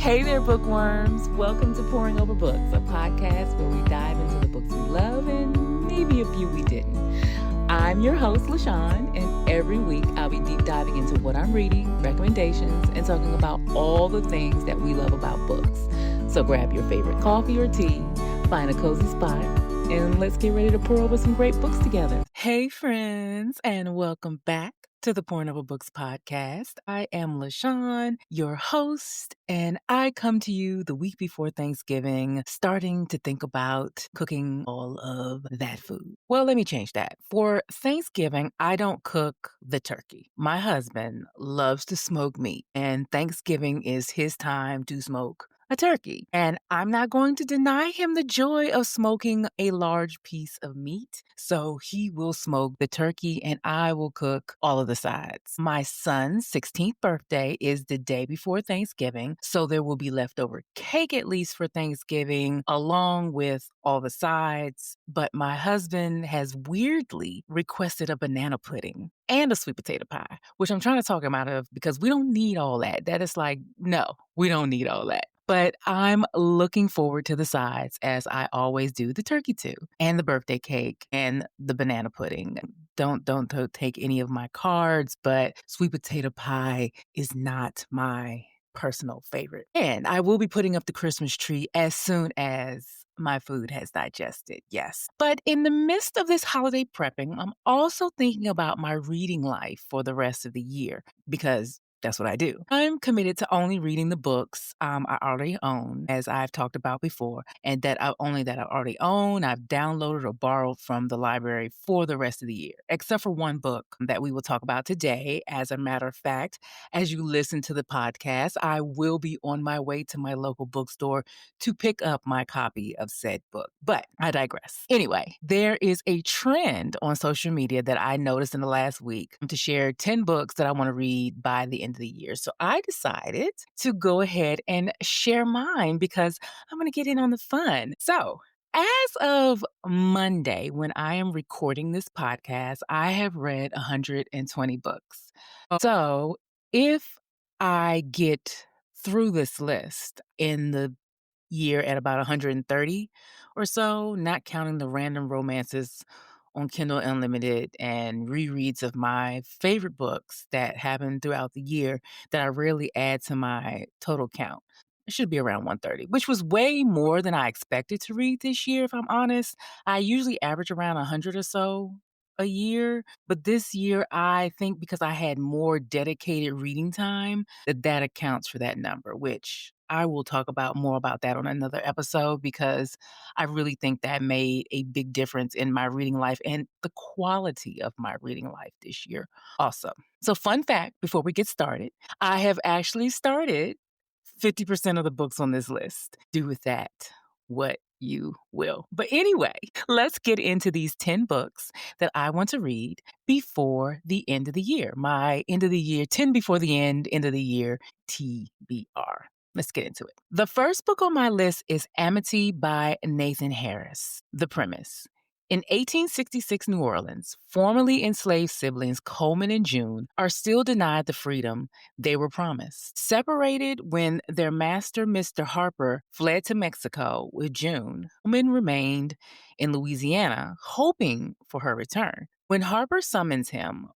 Hey there, bookworms. Welcome to Pouring Over Books, a podcast where we dive into the books we love and maybe a few we didn't. I'm your host, LaShawn, and every week I'll be deep diving into what I'm reading, recommendations, and talking about all the things that we love about books. So grab your favorite coffee or tea, find a cozy spot, and let's get ready to pour over some great books together. Hey, friends, and welcome back to the Pouring Over Books podcast. I am LaShawn, your host, and I come to you the week before Thanksgiving, starting to think about cooking all of that food. Well, let me change that. For Thanksgiving, I don't cook the turkey. My husband loves to smoke meat, and Thanksgiving is his time to smoke a turkey. And I'm not going to deny him the joy of smoking a large piece of meat. So he will smoke the turkey and I will cook all of the sides. My son's 16th birthday is the day before Thanksgiving. So there will be leftover cake at least for Thanksgiving, along with all the sides. But my husband has weirdly requested a banana pudding and a sweet potato pie, which I'm trying to talk him out of because we don't need all that. That is like, no, we don't need all that. But I'm looking forward to the sides, as I always do, the turkey too, and the birthday cake and the banana pudding. Don't take any of my cards, but sweet potato pie is not my personal favorite. And I will be putting up the Christmas tree as soon as my food has digested, yes. But in the midst of this holiday prepping, I'm also thinking about my reading life for the rest of the year because that's what I do. I'm committed to only reading the books I already own, as I've talked about before, and that I already own, I've downloaded or borrowed from the library for the rest of the year, except for one book that we will talk about today. As a matter of fact, as you listen to the podcast, I will be on my way to my local bookstore to pick up my copy of said book. But I digress. Anyway, there is a trend on social media that I noticed in the last week to share 10 books that I want to read by the end of the year. So I decided to go ahead and share mine because I'm going to get in on the fun. So as of Monday, when I am recording this podcast, I have read 120 books. So if I get through this list in the year at about 130 or so, not counting the random romances on Kindle Unlimited and rereads of my favorite books that happen throughout the year that I rarely add to my total count. It should be around 130, which was way more than I expected to read this year, if I'm honest. I usually average around 100 or so a year, but this year I think because I had more dedicated reading time, that accounts for that number, which I will talk about more about that on another episode because I really think that made a big difference in my reading life and the quality of my reading life this year also. So fun fact, before we get started, I have actually started 50% of the books on this list. Do with that what you will. But anyway, let's get into these 10 books that I want to read before the end of the year. My end of the year, 10 before the end of the year, TBR. Let's get into it. The first book on my list is Amity by Nathan Harris. The premise. In 1866 New Orleans, formerly enslaved siblings Coleman and June are still denied the freedom they were promised. Separated when their master, Mr. Harper, fled to Mexico with June, Coleman remained in Louisiana, hoping for her return. When Harper summons him,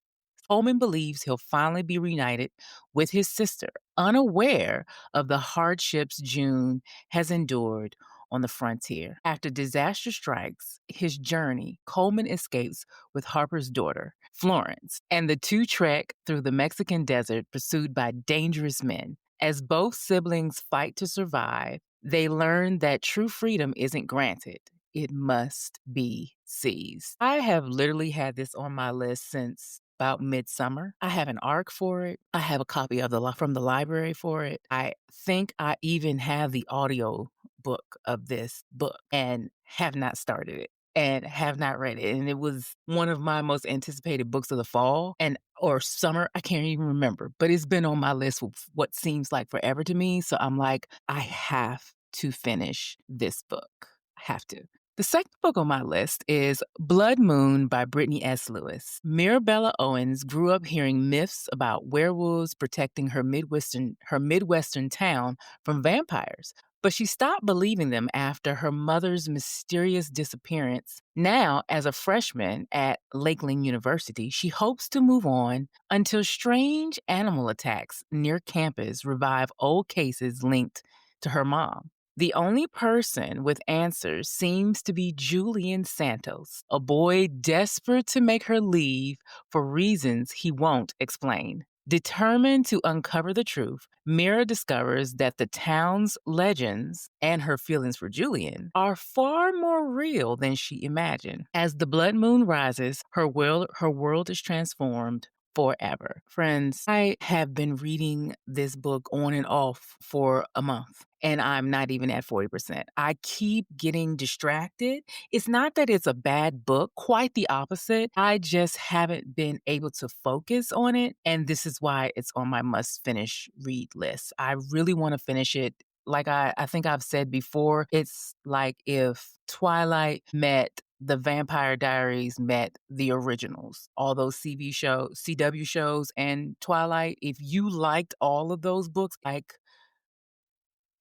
Coleman believes he'll finally be reunited with his sister, unaware of the hardships June has endured on the frontier. After disaster strikes his journey, Coleman escapes with Harper's daughter, Florence, and the two trek through the Mexican desert pursued by dangerous men. As both siblings fight to survive, they learn that true freedom isn't granted. It must be seized. I have literally had this on my list since about midsummer. I have an ARC for it. I have a copy of from the library for it. I think I even have the audio book of this book and have not started it and have not read it. And it was one of my most anticipated books of the fall or summer. I can't even remember, but it's been on my list with what seems like forever to me. So I'm like, I have to finish this book. I have to. The second book on my list is Blood Moon by Brittany S. Lewis. Mirabella Owens grew up hearing myths about werewolves protecting her Midwestern town from vampires, but she stopped believing them after her mother's mysterious disappearance. Now, as a freshman at Lakeland University, she hopes to move on until strange animal attacks near campus revive old cases linked to her mom. The only person with answers seems to be Julian Santos, a boy desperate to make her leave for reasons he won't explain. Determined to uncover the truth, Mira discovers that the town's legends and her feelings for Julian are far more real than she imagined. As the blood moon rises, her world is transformed forever. Friends, I have been reading this book on and off for a month, and I'm not even at 40%. I keep getting distracted. It's not that it's a bad book, quite the opposite. I just haven't been able to focus on it, and this is why it's on my must finish read list. I really want to finish it. Like I think I've said before, it's like if Twilight met the Vampire Diaries met the originals, all those CW shows, and Twilight. If you liked all of those books, like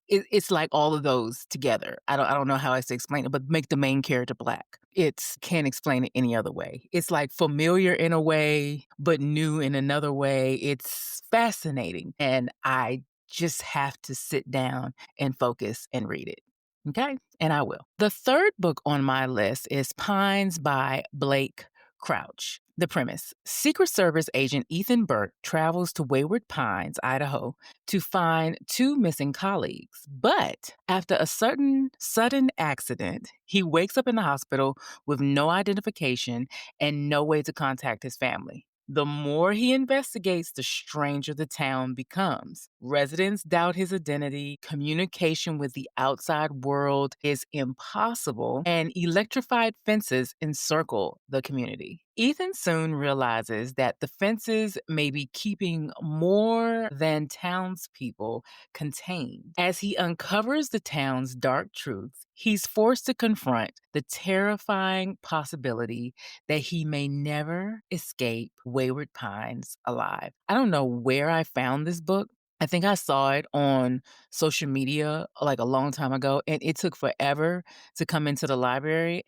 it's like all of those together. I don't know how else to explain it, but make the main character black. It's can't explain it any other way. It's like familiar in a way, but new in another way. It's fascinating, and I just have to sit down and focus and read it. Okay, and I will. The third book on my list is Pines by Blake Crouch. The premise: Secret Service agent Ethan Burke travels to Wayward Pines, Idaho, to find two missing colleagues. But after a sudden accident, he wakes up in the hospital with no identification and no way to contact his family. The more he investigates, the stranger the town becomes. Residents doubt his identity, communication with the outside world is impossible, and electrified fences encircle the community. Ethan soon realizes that the fences may be keeping more than townspeople contained. As he uncovers the town's dark truths, he's forced to confront the terrifying possibility that he may never escape Wayward Pines alive. I don't know where I found this book. I think I saw it on social media like a long time ago, and it took forever to come into the library.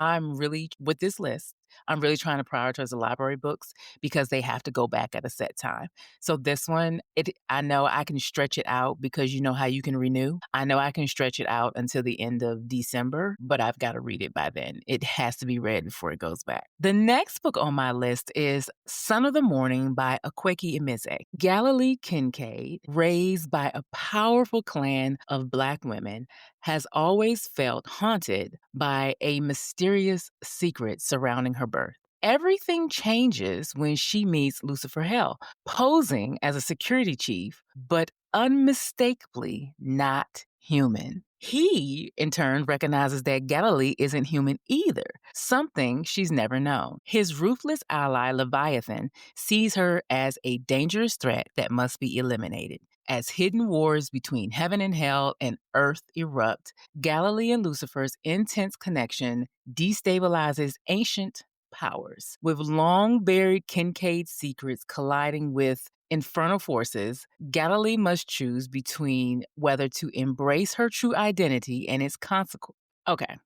With this list, I'm really trying to prioritize the library books because they have to go back at a set time. So this one, I know I can stretch it out because you know how you can renew. I know I can stretch it out until the end of December, but I've got to read it by then. It has to be read before it goes back. The next book on my list is Son of the Morning by Akwaeke Emeze. Galilee Kincaid, raised by a powerful clan of Black women, has always felt haunted by a mysterious secret surrounding her birth. Everything changes when she meets Lucifer Hell, posing as a security chief, but unmistakably not human. He, in turn, recognizes that Galilee isn't human either, something she's never known. His ruthless ally, Leviathan, sees her as a dangerous threat that must be eliminated. As hidden wars between heaven and hell and earth erupt, Galilee and Lucifer's intense connection destabilizes ancient powers. With long buried Kincaid secrets colliding with infernal forces, Galilee must choose between whether to embrace her true identity and its consequences. Okay,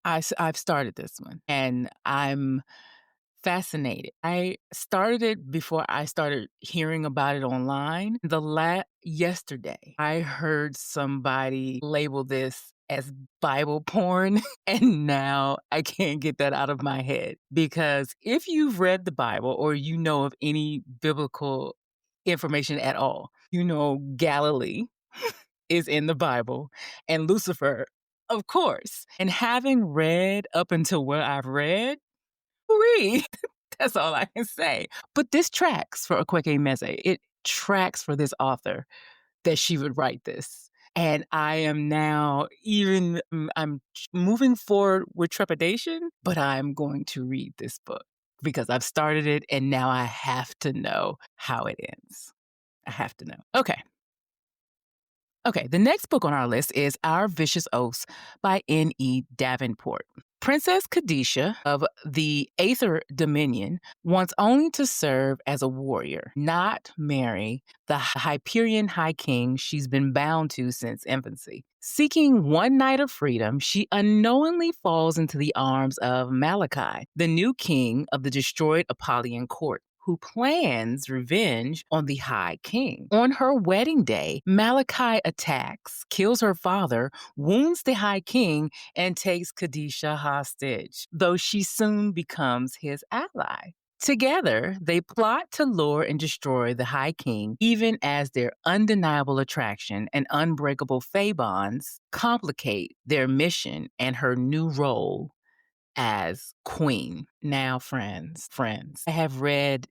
I've started this one, and I'm fascinated. I started it before I started hearing about it online. Yesterday, I heard somebody label this as Bible porn, and now I can't get that out of my head. Because if you've read the Bible or you know of any biblical information at all, you know Galilee is in the Bible and Lucifer, of course. And having read up until where I've read, read. That's all I can say. But this tracks for Akwaeke Emeze. It tracks for this author that she would write this. And I am now I'm moving forward with trepidation, but I'm going to read this book because I've started it and now I have to know how it ends. I have to know. Okay. Okay, the next book on our list is Our Vicious Oaths by N.E. Davenport. Princess Kadisha of the Aether Dominion wants only to serve as a warrior, not marry the Hyperion High King she's been bound to since infancy. Seeking one night of freedom, she unknowingly falls into the arms of Malachi, the new king of the destroyed Apollyon court, who plans revenge on the High King. On her wedding day, Malachi attacks, kills her father, wounds the High King, and takes Kadisha hostage, though she soon becomes his ally. Together, they plot to lure and destroy the High King, even as their undeniable attraction and unbreakable fae bonds complicate their mission and her new role as queen. Now, friends, I have read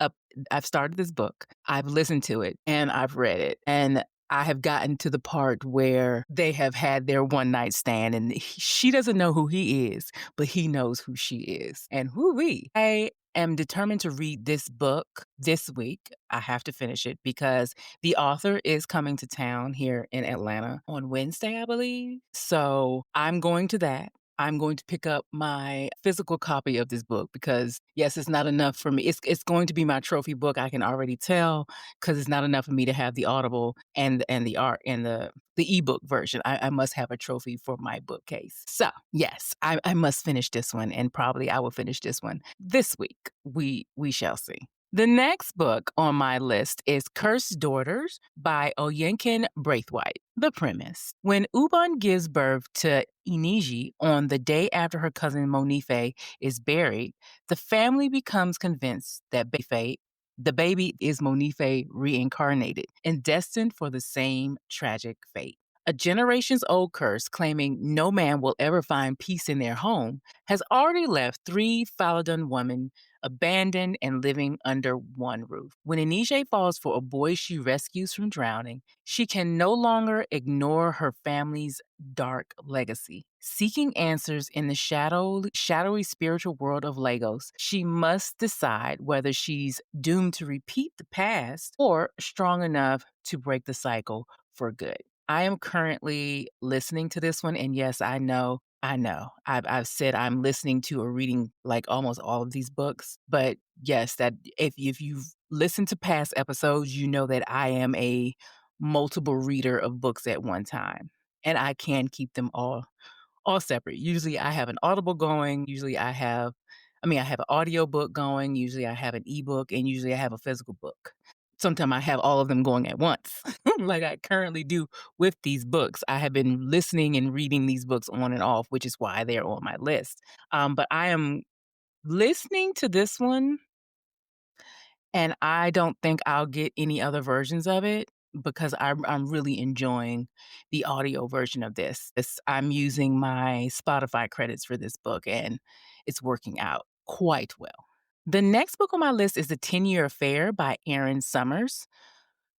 up, I've started this book, I've listened to it, and I've read it. And I have gotten to the part where they have had their one night stand, and she doesn't know who he is, but he knows who she is. And I am determined to read this book this week. I have to finish it because the author is coming to town here in Atlanta on Wednesday, I believe. So I'm going to that. I'm going to pick up my physical copy of this book because, yes, it's not enough for me. It's going to be my trophy book. I can already tell because it's not enough for me to have the Audible and the art and the ebook version. I must have a trophy for my bookcase. So, yes, I must finish this one, and probably I will finish this one this week. We shall see. The next book on my list is Cursed Daughters by Oyenkin Braithwaite. The premise: when Ubon gives birth to Iniji on the day after her cousin Monife is buried, the family becomes convinced that the baby is Monife reincarnated and destined for the same tragic fate. A generations old curse claiming no man will ever find peace in their home has already left 3 Faladun women abandoned and living under one roof. When Inije falls for a boy she rescues from drowning, she can no longer ignore her family's dark legacy. Seeking answers in the shadowy spiritual world of Lagos, she must decide whether she's doomed to repeat the past or strong enough to break the cycle for good. I am currently listening to this one, and yes, I know. I've said I'm listening to or reading like almost all of these books, but yes, that if you've listened to past episodes, you know that I am a multiple reader of books at one time, and I can keep them all separate. Usually I have an Audible going, I have an audio book going, usually I have an ebook, and usually I have a physical book. Sometimes I have all of them going at once, like I currently do with these books. I have been listening and reading these books on and off, which is why they're on my list. But I am listening to this one, and I don't think I'll get any other versions of it because I'm really enjoying the audio version of this. I'm using my Spotify credits for this book, and it's working out quite well. The next book on my list is The 10-Year Affair by Erin Summers.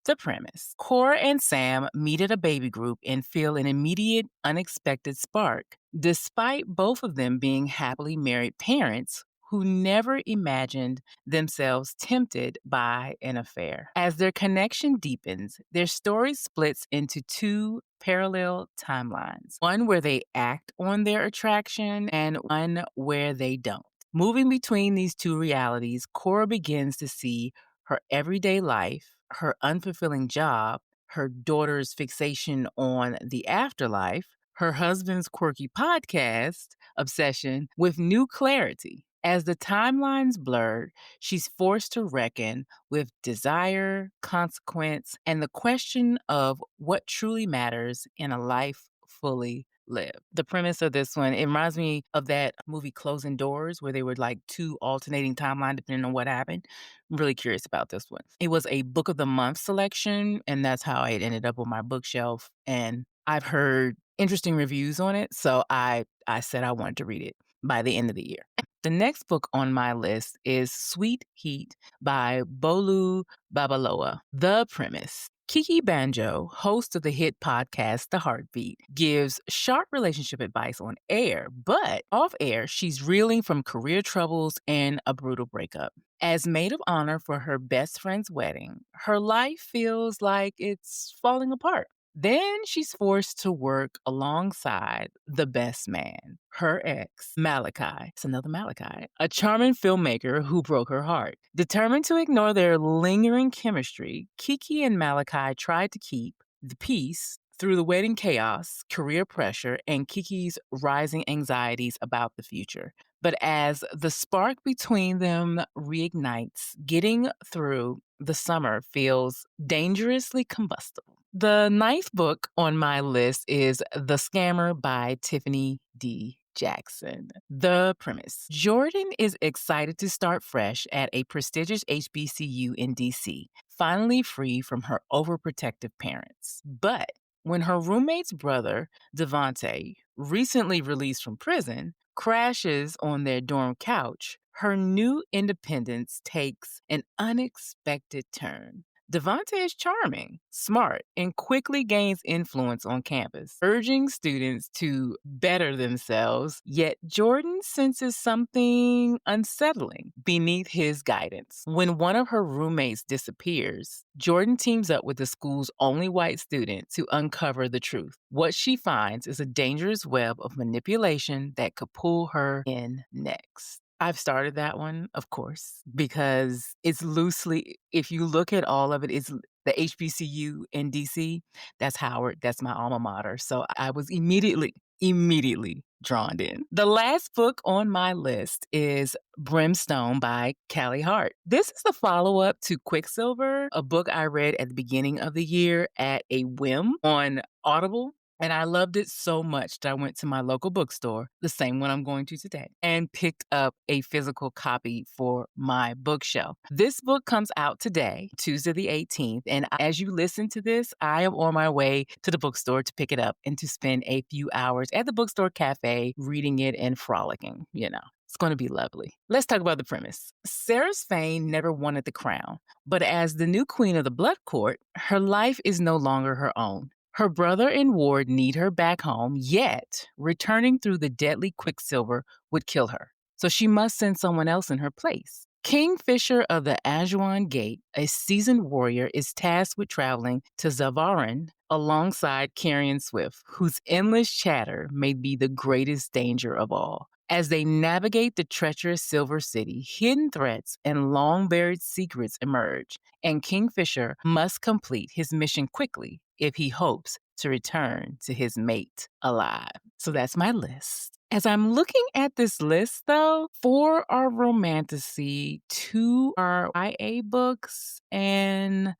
The premise: Cora and Sam meet at a baby group and feel an immediate, unexpected spark, despite both of them being happily married parents who never imagined themselves tempted by an affair. As their connection deepens, their story splits into 2 parallel timelines, one where they act on their attraction and one where they don't. Moving between these 2 realities, Cora begins to see her everyday life, her unfulfilling job, her daughter's fixation on the afterlife, her husband's quirky podcast obsession with new clarity. As the timelines blur, she's forced to reckon with desire, consequence, and the question of what truly matters in a life fully lived. The premise of this one, it reminds me of that movie Closing Doors, where they were like 2 alternating timelines depending on what happened. I'm really curious about this one. It was a book of the month selection, and that's how it ended up on my bookshelf. And I've heard interesting reviews on it, so I said I wanted to read it by the end of the year. The next book on my list is Sweet Heat by Bolu Babalola. The premise: Kiki Banjo, host of the hit podcast The Heartbeat, gives sharp relationship advice on air, but off air, she's reeling from career troubles and a brutal breakup. As maid of honor for her best friend's wedding, her life feels like it's falling apart. Then she's forced to work alongside the best man, her ex, Malachi. It's another Malachi, a charming filmmaker who broke her heart. Determined to ignore their lingering chemistry, Kiki and Malachi tried to keep the peace through the wedding chaos, career pressure, and Kiki's rising anxieties about the future. But as the spark between them reignites, getting through the summer feels dangerously combustible. The ninth book on my list is The Scammer by Tiffany D. Jackson. The premise: Jordan is excited to start fresh at a prestigious HBCU in DC, finally free from her overprotective parents. But when her roommate's brother, Devontae, recently released from prison, crashes on their dorm couch, her new independence takes an unexpected turn. Devontae is charming, smart, and quickly gains influence on campus, urging students to better themselves. Yet Jordan senses something unsettling beneath his guidance. When one of her roommates disappears, Jordan teams up with the school's only white student to uncover the truth. What she finds is a dangerous web of manipulation that could pull her in next. I've started that one, of course, because it's loosely, if you look at all of it, it's the HBCU in DC. That's Howard. That's my alma mater. So I was immediately drawn in. The last book on my list is Brimstone by Callie Hart. This is the follow-up to Quicksilver, a book I read at the beginning of the year at a whim on Audible. And I loved it so much that I went to my local bookstore, the same one I'm going to today, and picked up a physical copy for my bookshelf. This book comes out today, Tuesday the 18th. And as you listen to this, I am on my way to the bookstore to pick it up and to spend a few hours at the bookstore cafe reading it and frolicking, It's going to be lovely. Let's talk about the premise. Sarah Swain never wanted the crown, but as the new queen of the Blood Court, her life is no longer her own. Her brother and ward need her back home, yet returning through the deadly Quicksilver would kill her. So she must send someone else in her place. Kingfisher of the Ajuan Gate, a seasoned warrior, is tasked with traveling to Zavarin alongside Carrion Swift, whose endless chatter may be the greatest danger of all. As they navigate the treacherous Silver City, hidden threats and long-buried secrets emerge, and Kingfisher must complete his mission quickly if he hopes to return to his mate alive. So that's my list. As I'm looking at this list, though, 4 are romantasy, 2 are YA books, and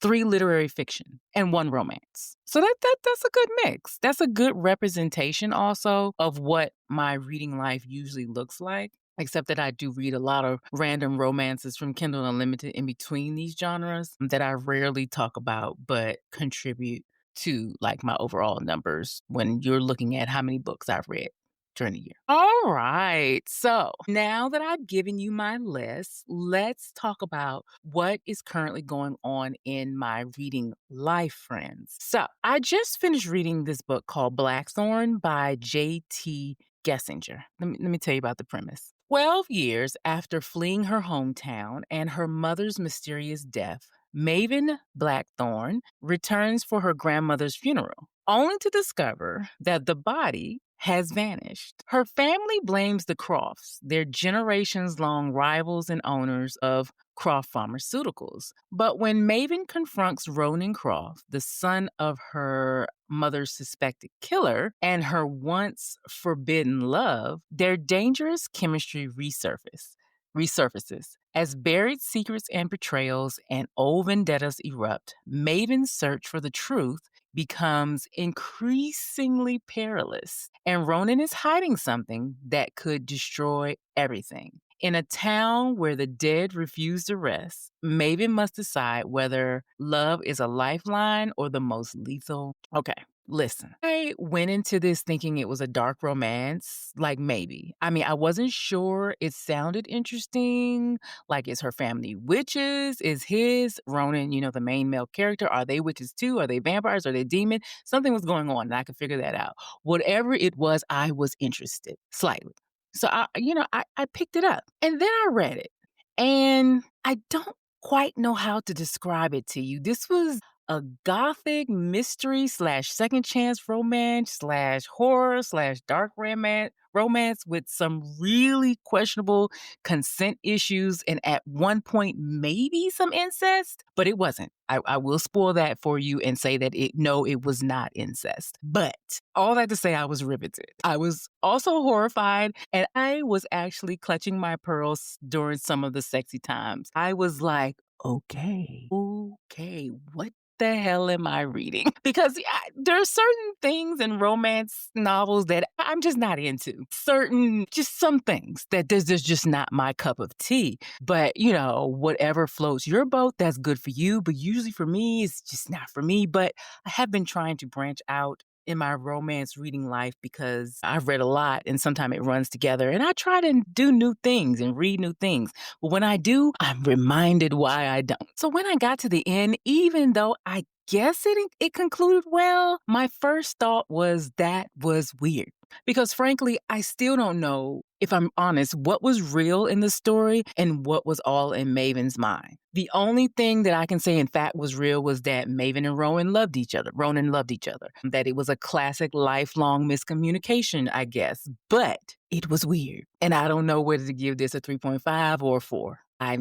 3 literary fiction, and 1 romance. So that's a good mix. That's a good representation also of what my reading life usually looks like, except that I do read a lot of random romances from Kindle Unlimited in between these genres that I rarely talk about, but contribute to like my overall numbers when you're looking at how many books I've read during the year. All right. So now that I've given you my list, let's talk about what is currently going on in my reading life, friends. So I just finished reading this book called Blackthorn by J.T. Gessinger. Let me tell you about the premise. 12 years after fleeing her hometown and her mother's mysterious death, Maven Blackthorn returns for her grandmother's funeral, only to discover that the body has vanished. Her family blames the Crofts, their generations-long rivals and owners of Croft Pharmaceuticals. But when Maven confronts Ronan Croft, the son of her mother's suspected killer and her once forbidden love, their dangerous chemistry resurfaces. As buried secrets and betrayals and old vendettas erupt, Maven's search for the truth becomes increasingly perilous, and Ronan is hiding something that could destroy everything. In a town where the dead refuse to rest, Maven must decide whether love is a lifeline or the most lethal. Okay, listen. I went into this thinking it was a dark romance, like maybe. I mean, I wasn't sure. It sounded interesting. Like, is her family witches? Is his, Ronan, the main male character, are they witches too? Are they vampires? Are they demon? Something was going on and I could figure that out. Whatever it was, I was interested slightly. So I picked it up and then I read it and I don't quite know how to describe it to you. This was a gothic mystery slash second chance romance slash horror slash dark romance with some really questionable consent issues and at one point maybe some incest, but it wasn't. I will spoil that for you and say that it was not incest. But all that to say, I was riveted. I was also horrified, and I was actually clutching my pearls during some of the sexy times. I was like, okay, what the hell am I reading? Because there are certain things in romance novels that I'm just not into. Just some things that there's just not my cup of tea. But, whatever floats your boat, that's good for you. But usually for me, it's just not for me. But I have been trying to branch out in my romance reading life because I've read a lot and sometimes it runs together. And I try to do new things and read new things. But when I do, I'm reminded why I don't. So when I got to the end, even though I guess it concluded well, my first thought was that was weird. Because frankly, I still don't know, if I'm honest, what was real in the story and what was all in Maven's mind. The only thing that I can say in fact was real was that Maven and Ronan loved each other. That it was a classic lifelong miscommunication, I guess. But it was weird. And I don't know whether to give this a 3.5 or a 4. I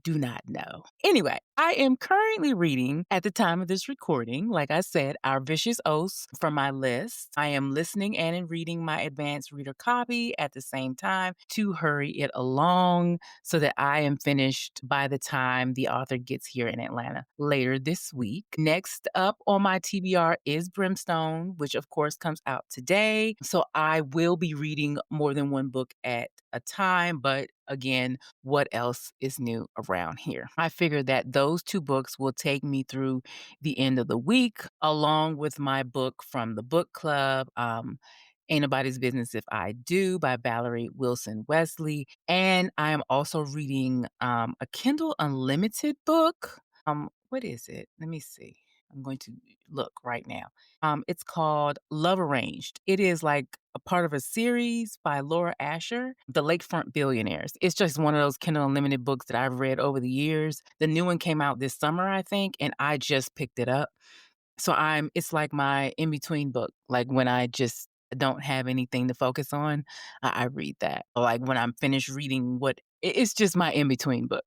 do not know. Anyway, I am currently reading at the time of this recording, like I said, Our Vicious Oaths from my list. I am listening and reading my advanced reader copy at the same time to hurry it along so that I am finished by the time the author gets here in Atlanta later this week. Next up on my TBR is Brimstone, which of course comes out today. So I will be reading more than one book at a time, but again, what else is new around here? I figured that those 2 books will take me through the end of the week, along with my book from the book club, Ain't Nobody's Business If I Do by Valerie Wilson Wesley. And I am also reading a Kindle Unlimited book. What is it? Let me see. I'm going to look right now. It's called Love Arranged. It is like a part of a series by Laura Asher, The Lakefront Billionaires. It's just one of those Kindle Unlimited books that I've read over the years. The new one came out this summer, I think, and I just picked it up. So it's like my in-between book. Like when I just don't have anything to focus on, I read that. Or like when I'm finished reading it's just my in-between book.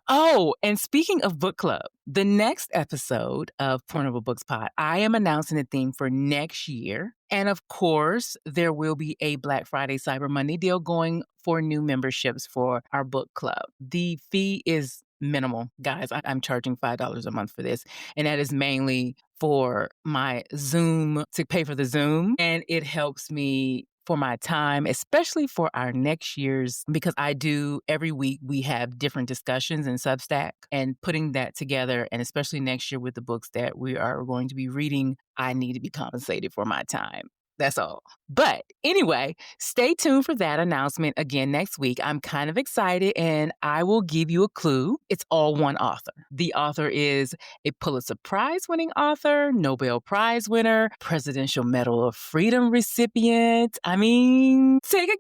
Oh, and speaking of book club, the next episode of Portable Books Pod, I am announcing a theme for next year. And of course, there will be a Black Friday Cyber Monday deal going for new memberships for our book club. The fee is minimal. Guys, I'm charging $5 a month for this. And that is mainly for my Zoom, to pay for the Zoom. And it helps me for my time, especially for our next year's, because every week we have different discussions in Substack, and putting that together, and especially next year with the books that we are going to be reading, I need to be compensated for my time. That's all. But anyway, stay tuned for that announcement again next week. I'm kind of excited, and I will give you a clue. It's all one author. The author is a Pulitzer Prize winning author, Nobel Prize winner, Presidential Medal of Freedom recipient. I mean, take a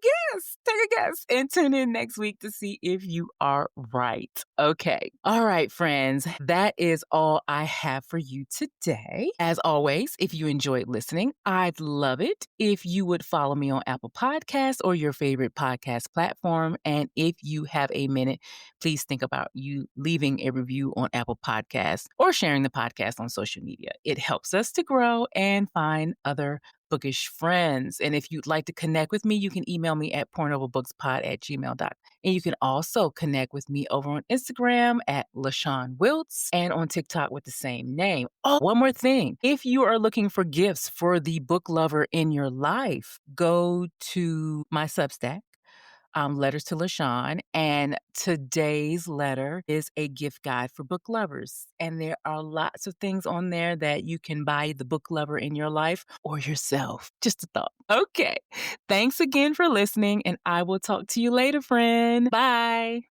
guess, and tune in next week to see if you are right. Okay. All right, friends, that is all I have for you today. As always, if you enjoyed listening, I'd love it if you would follow me on Apple Podcasts or your favorite podcast platform. And if you have a minute, please think about you leaving a review on Apple Podcasts or sharing the podcast on social media. It helps us to grow and find other bookish friends. And if you'd like to connect with me, you can email me at pornoverbookspod@gmail.com. And you can also connect with me over on Instagram at LaShawn Wiltz and on TikTok with the same name. Oh, one more thing. If you are looking for gifts for the book lover in your life, go to my Substack, Letters to LaShawn, and today's letter is a gift guide for book lovers. And there are lots of things on there that you can buy the book lover in your life or yourself. Just a thought. Okay. Thanks again for listening, and I will talk to you later, friend. Bye.